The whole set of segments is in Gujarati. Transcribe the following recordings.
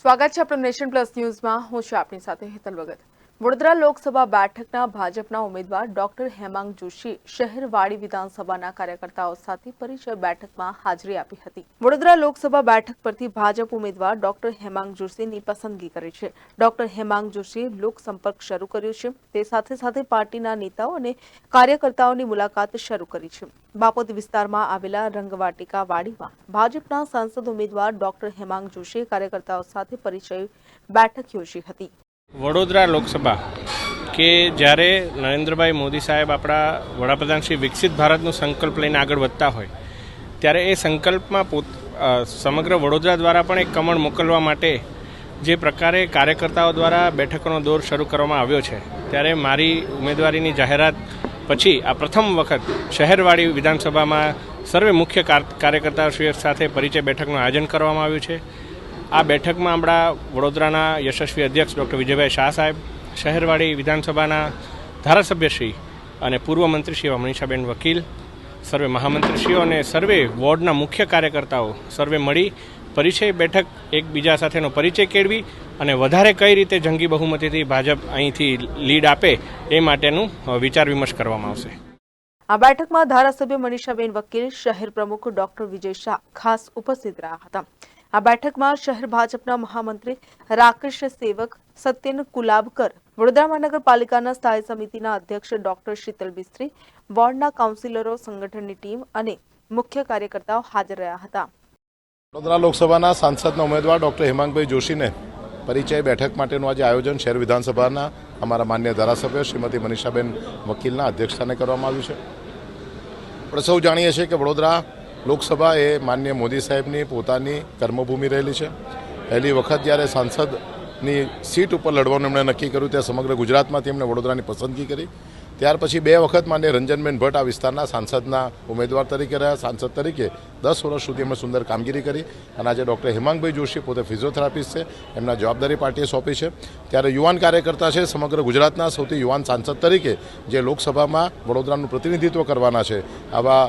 સ્વાગત છે આપણું નેશન પ્લસ ન્યૂઝમાં. હું છું આપની સાથે હેતલ ભગત. વડોદરા લોકસભા બેઠકના ભાજપના ઉમેદવાર ડોક્ટર હેમાંગ જોશી શહેરવાડી વિધાનસભાના કાર્યકર્તાઓ સાથે પરિચય બેઠકમાં હાજરી આપી હતી. વડોદરા લોકસભા બેઠક પરથી ભાજપ ઉમેદવાર ડોક્ટર હેમાંગ જોશીની પસંદગી કરી છે. ડોક્ટર હેમાંગ જોશીએ લોકસંપર્ક શરૂ કર્યો છે. તે સાથે સાથે પાર્ટીના નેતાઓ અને કાર્યકર્તાઓની મુલાકાત શરૂ કરી છે. બાપોદ વિસ્તારમાં આવેલા રંગવાટિકા વાડીમાં ભાજપના સાંસદ ઉમેદવાર ડોક્ટર હેમાંગ જોશીએ કાર્યકર્તાઓ સાથે પરિચય બેઠક યોજી હતી. વડોદરા લોકસભા કે જ્યારે નરેન્દ્રભાઈ મોદી સાહેબ આપણા વડાપ્રધાન શ્રી વિકસિત ભારતનો સંકલ્પ લઈને આગળ વધતા હોય ત્યારે એ સંકલ્પમાં સમગ્ર વડોદરા દ્વારા પણ એક કમળ મોકલવા માટે જે પ્રકારે કાર્યકર્તાઓ દ્વારા બેઠકોનો દોર શરૂ કરવામાં આવ્યો છે ત્યારે મારી ઉમેદવારીની જાહેરાત પછી આ પ્રથમ વખત શહેરવાડી વિધાનસભામાં સર્વે મુખ્ય કાર્યકર્તાઓ સાથે પરિચય બેઠકનું આયોજન કરવામાં આવ્યું છે. આ બેઠકમાં આપણા વડોદરાના યશસ્વી અધ્યક્ષ ડૉક્ટર વિજયભાઈ શાહ સાહેબ, શહેરવાડી વિધાનસભાના ધારાસભ્યશ્રી અને પૂર્વ મંત્રીશ્રી મનીષાબેન વકીલ, સર્વે મહામંત્રીશ્રીઓ અને સર્વે વોર્ડના મુખ્ય કાર્યકર્તાઓ સર્વે મળી પરિચય બેઠક એકબીજા સાથેનો પરિચય કેળવી અને વધારે કઈ રીતે જંગી બહુમતીથી ભાજપ અહીંથી લીડ આપે એ માટેનું વિચાર વિમર્શ કરવામાં આવશે. આ બેઠકમાં ધારાસભ્ય મનીષાબેન વકીલ, શહેર પ્રમુખ ડોક્ટર વિજય શાહ ખાસ ઉપસ્થિત રહ્યા હતા. આ બેઠકમાં શહેર ભાજપના મહામંત્રી રાકેશ સેવક, સત્યન કુલાબકર, વડોદરા મહાનગરપાલિકાના સ્થાયી સમિતિના અધ્યક્ષ ડોક્ટર શીતલ બિસ્ત્રી, વોર્ડના કાઉન્સિલરો, સંગઠનની ટીમ અને મુખ્ય કાર્યકર્તાઓ હાજર રહ્યા હતા. વડોદરા લોકસભાના સાંસદના ઉમેદવાર ડોક્ટર હેમાંગભાઈ જોશીને પરિચય બેઠક માટેનું આજે આયોજન શહેર વિધાનસભાના અમારા માન્ય ધારાસભ્ય શ્રીમતી મનીષાબેન વકીલના અધ્યક્ષસ્થાને કરવામાં આવ્યું છે. આપણે સૌ જાણીએ છીએ કે વડોદરા લોકસભા એ માન્ય મોદી સાહેબની પોતાની કર્મભૂમિ રહેલી છે. પહેલી વખત જ્યારે સાંસદની સીટ ઉપર લડવાનું એમણે નક્કી કર્યું ત્યાં સમગ્ર ગુજરાતમાંથી એમણે વડોદરાની પસંદગી કરી. ત્યાર પછી 2 વખત માન્ય રંજનબેન ભટ્ટ આ વિસ્તારના સાંસદના ઉમેદવાર તરીકે રહ્યા. સાંસદ તરીકે 10 વર્ષ સુધી એમણે સુંદર કામગીરી કરી અને આજે ડૉક્ટર હેમાંગભાઈ જોશી પોતે ફિઝિયોથેરાપિસ્ટ છે, એમના જવાબદારી પાર્ટીએ સોંપી છે. ત્યારે યુવાન કાર્યકર્તા છે, સમગ્ર ગુજરાતના સૌથી યુવાન સાંસદ તરીકે જે લોકસભામાં વડોદરાનું પ્રતિનિધિત્વ કરવાના છે, આવા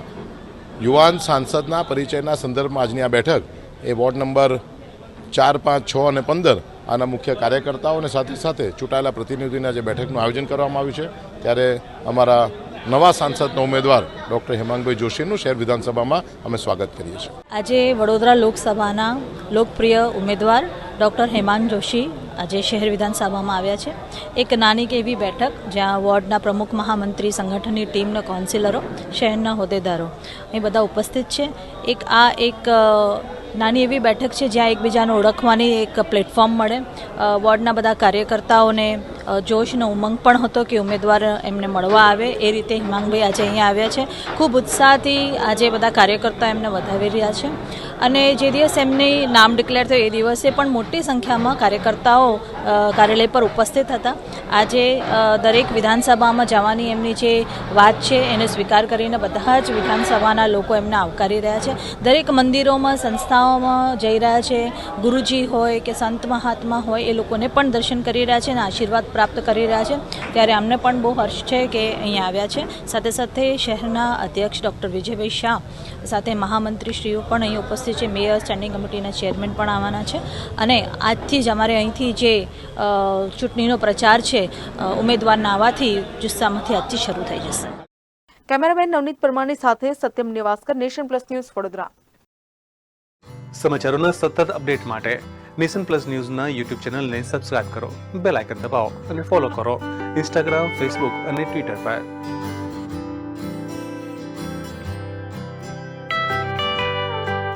યુવાન સાંસદના પરિચયના સંદર્ભમાં આજની આ બેઠક એ વોર્ડ નંબર 4, 5, 6 અને 15 આના મુખ્ય કાર્યકર્તાઓ અને સાથે સાથે ચૂંટાયેલા પ્રતિનિધિઓના જે બેઠકનું આયોજન કરવામાં આવ્યું છે ત્યારે અમારા નવા સાંસદના ઉમેદવાર ડૉક્ટર હેમાંગભાઈ જોશીનું શહેર વિધાનસભામાં અમે સ્વાગત કરીએ છીએ. આજે વડોદરા લોકસભાના લોકપ્રિય ઉમેદવાર ડૉક્ટર હેમાંગ જોશી આજે શહેર વિધાનસભામાં આવ્યા છે. એક નાની એવી બેઠક જ્યાં વોર્ડના પ્રમુખ, મહામંત્રી, સંગઠનની ટીમના કાઉન્સિલરો, શહેરના હોદ્દેદારો એ બધા ઉપસ્થિત છે. એક નાની એવી બેઠક છે જ્યાં એકબીજાને ઓળખવાની એક પ્લેટફોર્મ મળે. વોર્ડના બધા કાર્યકર્તાઓને જોશનો ઉમંગ પણ હતો કે ઉમેદવાર એમને મળવા આવે. એ રીતે હેમાંગભાઈ આજે અહીંયા આવ્યા છે. ખૂબ ઉત્સાહથી આજે બધા કાર્યકર્તા એમને વધાવી રહ્યા છે અને જે દિવસ એમની નામ ડિક્લેર થયું એ દિવસે પણ મોટી સંખ્યામાં કાર્યકર્તાઓ કાર્યાલય પર ઉપસ્થિત હતા. આજે દરેક વિધાનસભામાં જવાની એમની જે વાત છે એને સ્વીકાર કરીને બધા જ વિધાનસભાના લોકો એમને આવકારી રહ્યા છે. દરેક મંદિરોમાં, સંસ્થાઓમાં જઈ રહ્યા છે. ગુરુજી હોય કે સંત મહાત્મા હોય એ લોકોને પણ દર્શન કરી રહ્યા છે અને આશીર્વાદ પ્રાપ્ત કરી રહ્યા છે. ત્યારે અમને પણ બહુ હર્ષ છે કે અહીંયા આવ્યા છે. સાથે સાથે શહેરના અધ્યક્ષ ડૉક્ટર વિજયભાઈ શાહ સાથે મહામંત્રીશ્રીઓ પણ અહીં ઉપસ્થિત છે. મેયર, સ્ટેન્ડિંગ કમિટીના ચેરમેન પણ આવવાના છે અને આજથી જ અમારે અહીંથી જે ચૂંટણીનો પ્રચાર છે ઉમેદવારના આવવાથી જુસ્સામાંથી આજથી શરૂ થઈ જશે. કેમેરામેન નવનીત પરમારની સાથે Satyam Nivaskar, nation plus news, Vadodara. સમાચારોના સતત અપડેટ માટે નેશન પ્લસ ન્યૂઝના યુટ્યુબ ચેનલને સબસ્ક્રાઇબ કરો, બેલ આઇકન દબાવો અને ફોલો કરો ઇન્સ્ટાગ્રામ, ફેસબુક અને ટ્વિટર પર.